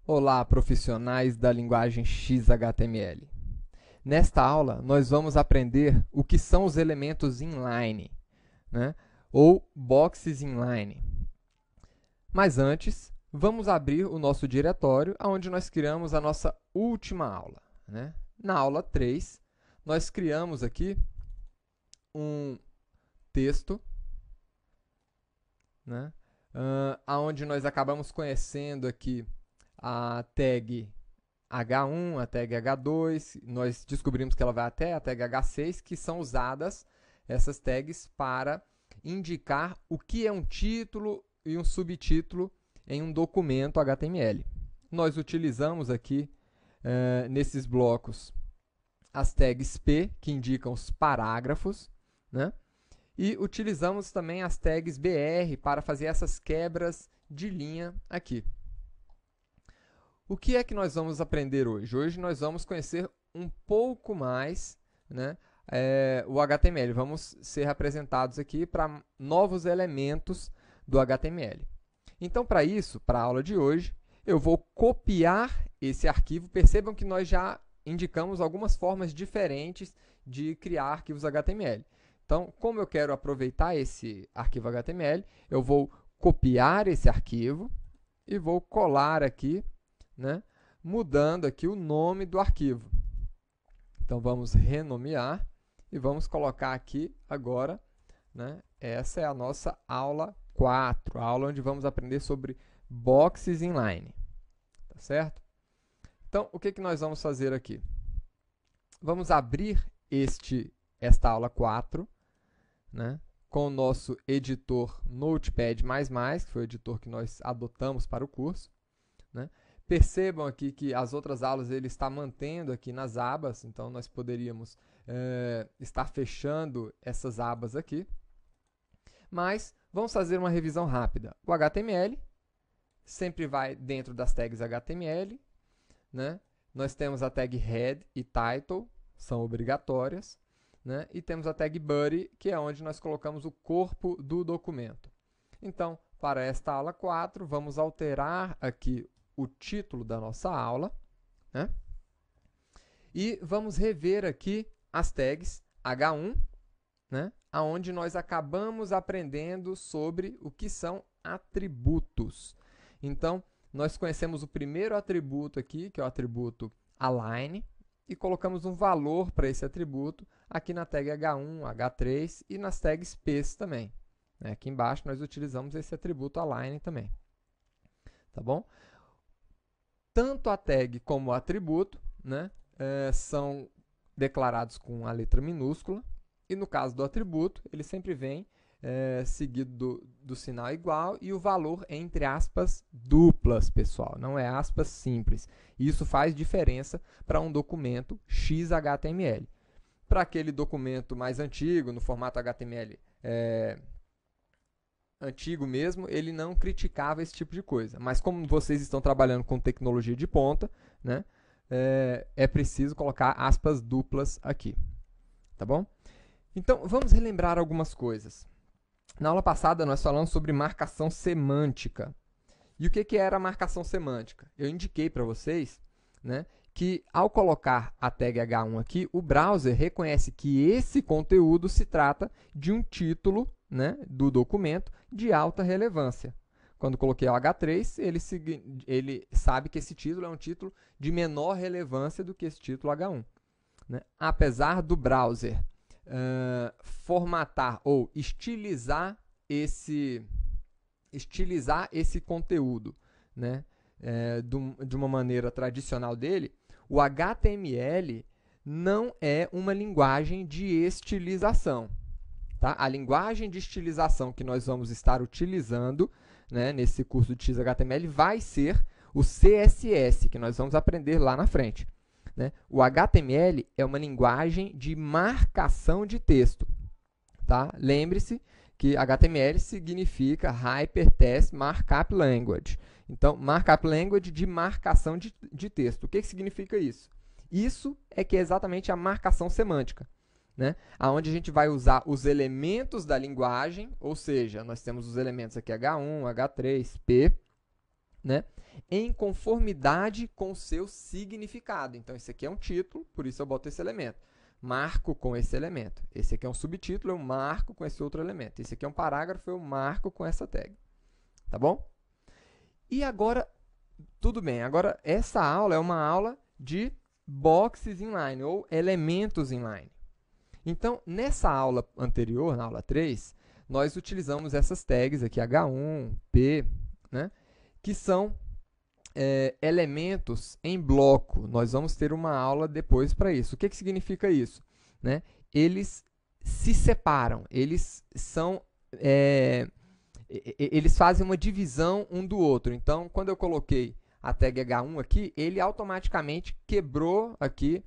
Olá, profissionais da linguagem XHTML. Nesta aula, nós vamos aprender o que são os elementos inline, né? Ou boxes inline. Mas antes, vamos abrir o nosso diretório, onde nós criamos a nossa última aula, né? Na aula 3, nós criamos aqui um texto, né? Onde nós acabamos conhecendo aqui a tag H1, a tag H2, nós descobrimos que ela vai até a tag H6, que são usadas essas tags para indicar o que é um título e um subtítulo em um documento HTML. Nós utilizamos aqui, nesses blocos, as tags P, que indicam os parágrafos, né? E utilizamos também as tags BR para fazer essas quebras de linha aqui. O que é que nós vamos aprender hoje? Hoje nós vamos conhecer um pouco mais, né, o HTML. Vamos ser apresentados aqui para novos elementos do HTML. Então, para isso, para a aula de hoje, eu vou copiar esse arquivo. Percebam que nós já indicamos algumas formas diferentes de criar arquivos HTML. Então, como eu quero aproveitar esse arquivo HTML, eu vou copiar esse arquivo e vou colar aqui, né, mudando aqui o nome do arquivo. Então, vamos renomear e vamos colocar aqui agora, né, essa é a nossa aula 4, a aula onde vamos aprender sobre boxes inline. Tá certo? Então, o que nós vamos fazer aqui? Vamos abrir esta aula 4, né, com o nosso editor Notepad++, que foi o editor que nós adotamos para o curso, né? Percebam aqui que as outras aulas ele está mantendo aqui nas abas, então nós poderíamos estar fechando essas abas aqui. Mas vamos fazer uma revisão rápida. O HTML sempre vai dentro das tags HTML, né? Nós temos a tag head e title, são obrigatórias, né? E temos a tag body, que é onde nós colocamos o corpo do documento. Então, para esta aula 4, vamos alterar aqui o título da nossa aula, né? E vamos rever aqui as tags H1, né, onde nós acabamos aprendendo sobre o que são atributos. Então, nós conhecemos o primeiro atributo aqui, que é o atributo align, e colocamos um valor para esse atributo aqui na tag H1, H3 e nas tags P também. Aqui embaixo nós utilizamos esse atributo align também. Tá bom? Tanto a tag como o atributo, né, são declarados com a letra minúscula, e no caso do atributo, ele sempre vem seguido do sinal igual e o valor entre aspas duplas, pessoal, não é aspas simples. Isso faz diferença para um documento XHTML. Para aquele documento mais antigo, no formato HTML antigo mesmo, ele não criticava esse tipo de coisa. Mas como vocês estão trabalhando com tecnologia de ponta, né, é preciso colocar aspas duplas aqui. Tá bom? Então, vamos relembrar algumas coisas. Na aula passada, nós falamos sobre marcação semântica. E o que era a marcação semântica? Eu indiquei para vocês, né, que ao colocar a tag H1 aqui, o browser reconhece que esse conteúdo se trata de um título, né, do documento de alta relevância. Quando coloquei o H3, ele sabe que esse título é um título de menor relevância do que esse título H1. Né? Apesar do browser formatar ou estilizar esse conteúdo, né, de uma maneira tradicional dele, o HTML não é uma linguagem de estilização. Tá? A linguagem de estilização que nós vamos estar utilizando, né, nesse curso de XHTML vai ser o CSS, que nós vamos aprender lá na frente. Né? O HTML é uma linguagem de marcação de texto. Tá? Lembre-se que HTML significa Hypertext Markup Language. Então, Markup Language de marcação de texto. O que significa isso? Isso é que é exatamente a marcação semântica. Né? Onde a gente vai usar os elementos da linguagem, ou seja, nós temos os elementos aqui H1, H3, P, né, em conformidade com o seu significado. Então, esse aqui é um título, por isso eu boto esse elemento. Marco com esse elemento. Esse aqui é um subtítulo, eu marco com esse outro elemento. Esse aqui é um parágrafo, eu marco com essa tag. Tá bom? E agora, tudo bem. Agora, essa aula é uma aula de boxes inline, ou elementos inline. Então, nessa aula anterior, na aula 3, nós utilizamos essas tags aqui, H1, P, né, que são elementos em bloco. Nós vamos ter uma aula depois para isso. O que significa isso? Né? Eles se separam, eles são... eles fazem uma divisão um do outro. Então, quando eu coloquei a tag H1 aqui, ele automaticamente quebrou aqui,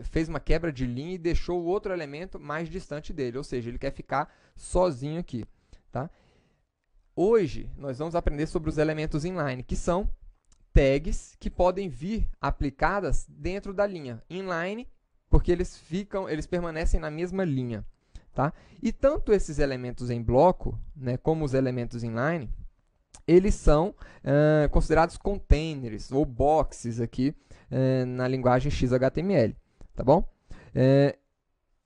fez uma quebra de linha e deixou o outro elemento mais distante dele, ou seja, ele quer ficar sozinho aqui. Tá? Hoje, nós vamos aprender sobre os elementos inline, que são tags que podem vir aplicadas dentro da linha. Inline, porque eles permanecem na mesma linha. Tá? E tanto esses elementos em bloco, né, como os elementos inline, eles são considerados containers ou boxes aqui na linguagem XHTML. Tá bom?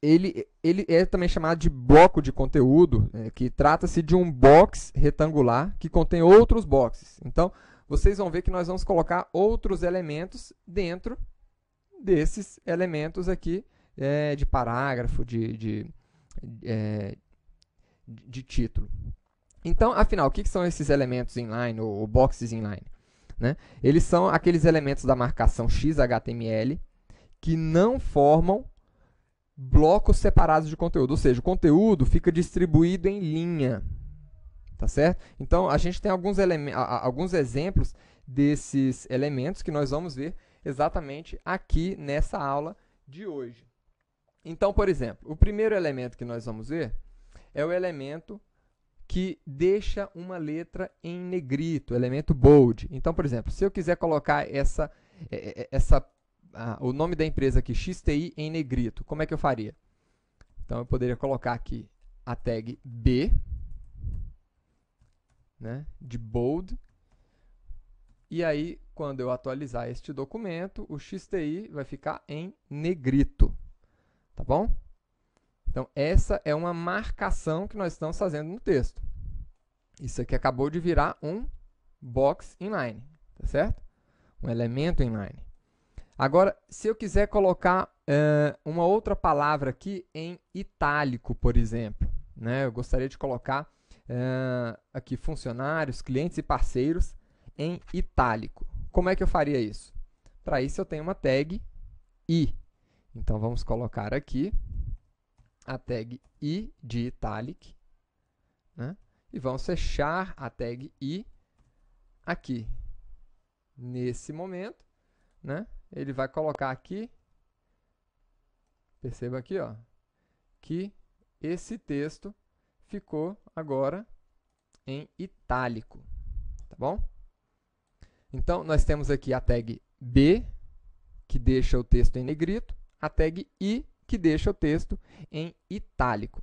Ele é também chamado de bloco de conteúdo, que trata-se de um box retangular que contém outros boxes. Então, vocês vão ver que nós vamos colocar outros elementos dentro desses elementos aqui de parágrafo, de título. Então, afinal, o que são esses elementos inline ou boxes inline? Né? Eles são aqueles elementos da marcação XHTML que não formam blocos separados de conteúdo, ou seja, o conteúdo fica distribuído em linha. Tá certo? Então, a gente tem alguns exemplos desses elementos que nós vamos ver exatamente aqui nessa aula de hoje. Então, por exemplo, o primeiro elemento que nós vamos ver é o elemento que deixa uma letra em negrito, o elemento bold. Então, por exemplo, se eu quiser colocar o nome da empresa aqui, XTI, em negrito, como é que eu faria? Então, eu poderia colocar aqui a tag B, né, de bold, e aí, quando eu atualizar este documento, o XTI vai ficar em negrito. Tá bom? Então, essa é uma marcação que nós estamos fazendo no texto. Isso aqui acabou de virar um box inline, tá certo? Um elemento inline. Agora, se eu quiser colocar uma outra palavra aqui em itálico, por exemplo, né? Eu gostaria de colocar aqui funcionários, clientes e parceiros em itálico. Como é que eu faria isso? Para isso, eu tenho uma tag I. Então, vamos colocar aqui a tag I de italic, né? E vamos fechar a tag I aqui. Nesse momento, né? Ele vai colocar aqui, perceba aqui, ó, que esse texto ficou agora em itálico, tá bom? Então, nós temos aqui a tag B, que deixa o texto em negrito, a tag I, que deixa o texto em itálico.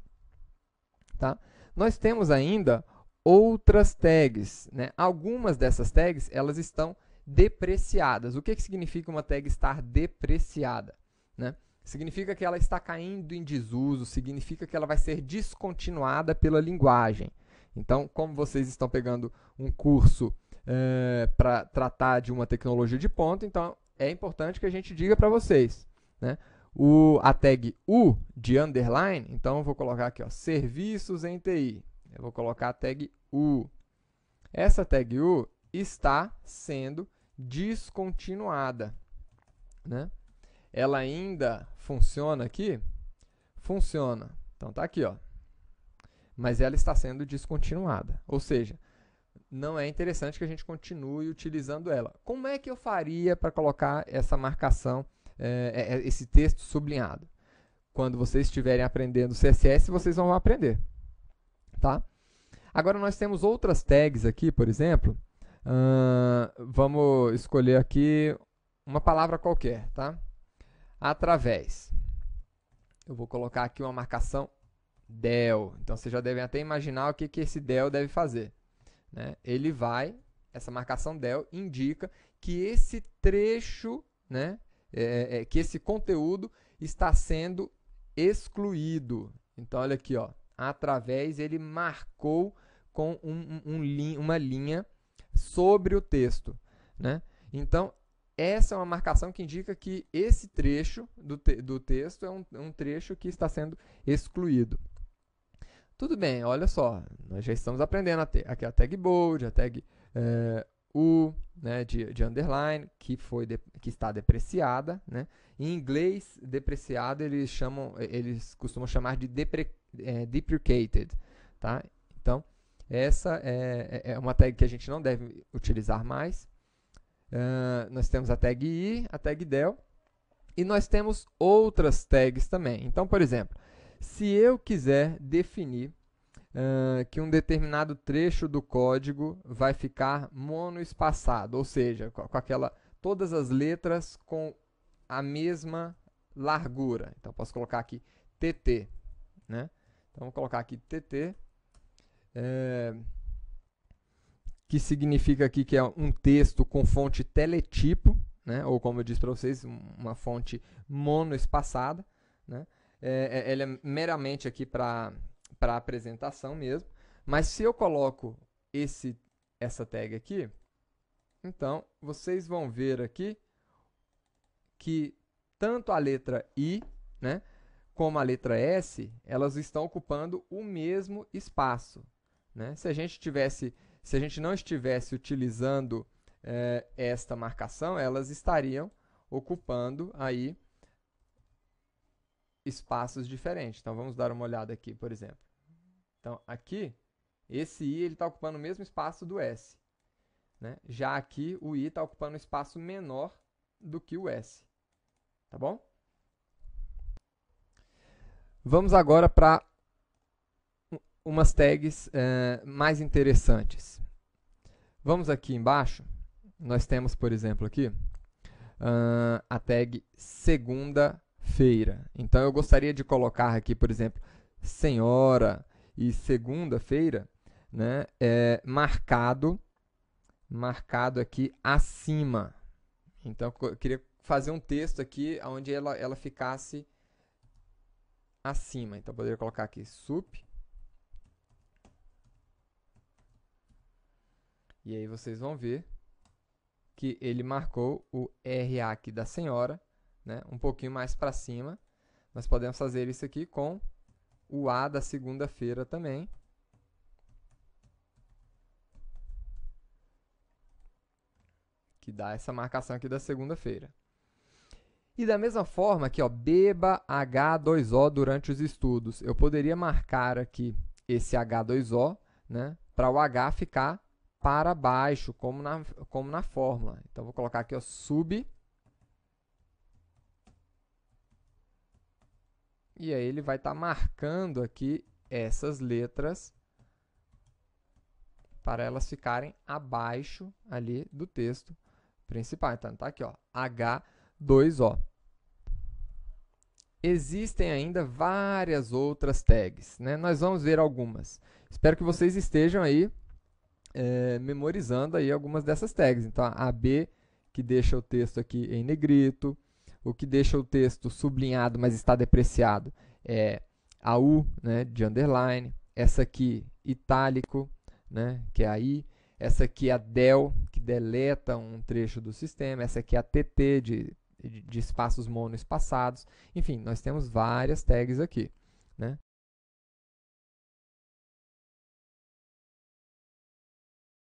Tá? Nós temos ainda outras tags, né? Algumas dessas tags, elas estão depreciadas. O que significa uma tag estar depreciada? Né? Significa que ela está caindo em desuso, significa que ela vai ser descontinuada pela linguagem. Então, como vocês estão pegando um curso para tratar de uma tecnologia de ponta, então é importante que a gente diga para vocês, né? A tag U de underline, então eu vou colocar aqui, ó, serviços em TI. Eu vou colocar a tag U. Essa tag U está sendo descontinuada, né? Ela ainda funciona aqui? Funciona. Então, tá aqui, ó. Mas ela está sendo descontinuada. Ou seja, não é interessante que a gente continue utilizando ela. Como é que eu faria para colocar essa marcação, esse texto sublinhado? Quando vocês estiverem aprendendo CSS, vocês vão aprender. Tá? Agora, nós temos outras tags aqui, por exemplo. Vamos escolher aqui uma palavra qualquer, tá? Através. Eu vou colocar aqui uma marcação del. Então, vocês já devem até imaginar o que esse del deve fazer. Né? essa marcação del indica que esse trecho, né, que esse conteúdo está sendo excluído. Então, olha aqui, ó, através, ele marcou com uma linha sobre o texto, né? Então, essa é uma marcação que indica que esse trecho do texto é um trecho que está sendo excluído. Tudo bem, olha só, nós já estamos aprendendo aqui a tag bold, a tag U, né, de underline, que está depreciada, né? Em inglês, depreciado eles costumam chamar de deprecated, tá? Então, essa é uma tag que a gente não deve utilizar mais. Nós temos a tag I, a tag del, e nós temos outras tags também. Então, por exemplo, se eu quiser definir que um determinado trecho do código vai ficar monoespaçado, ou seja, com todas as letras com a mesma largura. Então, posso colocar aqui TT, né? Então, vou colocar aqui TT, que significa aqui que é um texto com fonte teletipo, né? Ou como eu disse para vocês, uma fonte monoespaçada, né? Ela é meramente aqui para apresentação mesmo, mas se eu coloco essa tag aqui, então vocês vão ver aqui que tanto a letra I, né, como a letra S, elas estão ocupando o mesmo espaço, né? Se a gente não estivesse utilizando esta marcação, elas estariam ocupando aí espaços diferentes. Então, vamos dar uma olhada aqui, por exemplo. Então, aqui, esse I está ocupando o mesmo espaço do S, né? Já aqui, o I está ocupando um espaço menor do que o S. Tá bom? Vamos agora para umas tags mais interessantes. Vamos aqui embaixo. Nós temos, por exemplo, aqui a tag segunda-feira. Então, eu gostaria de colocar aqui, por exemplo, senhora e segunda-feira, né, marcado aqui acima. Então, eu queria fazer um texto aqui onde ela ficasse acima. Então, eu poderia colocar aqui sup. E aí vocês vão ver que ele marcou o RA aqui da senhora, né, um pouquinho mais para cima. Nós podemos fazer isso aqui com o A da segunda-feira também. Que dá essa marcação aqui da segunda-feira. E da mesma forma aqui, ó, beba H2O durante os estudos. Eu poderia marcar aqui esse H2O, né, para o H ficar para baixo, como na fórmula. Então, vou colocar aqui, ó, sub. E aí ele vai estar marcando aqui essas letras para elas ficarem abaixo ali do texto principal. Então, tá aqui, ó, H2O. Existem ainda várias outras tags, né? Nós vamos ver algumas. Espero que vocês estejam aí memorizando aí algumas dessas tags. Então, a B, que deixa o texto aqui em negrito. O que deixa o texto sublinhado, mas está depreciado, é a U, né, de underline. Essa aqui, itálico, né, que é a I. Essa aqui é a del, que deleta um trecho do sistema. Essa aqui é a TT, de espaços monoespaçados. Enfim, nós temos várias tags aqui, né?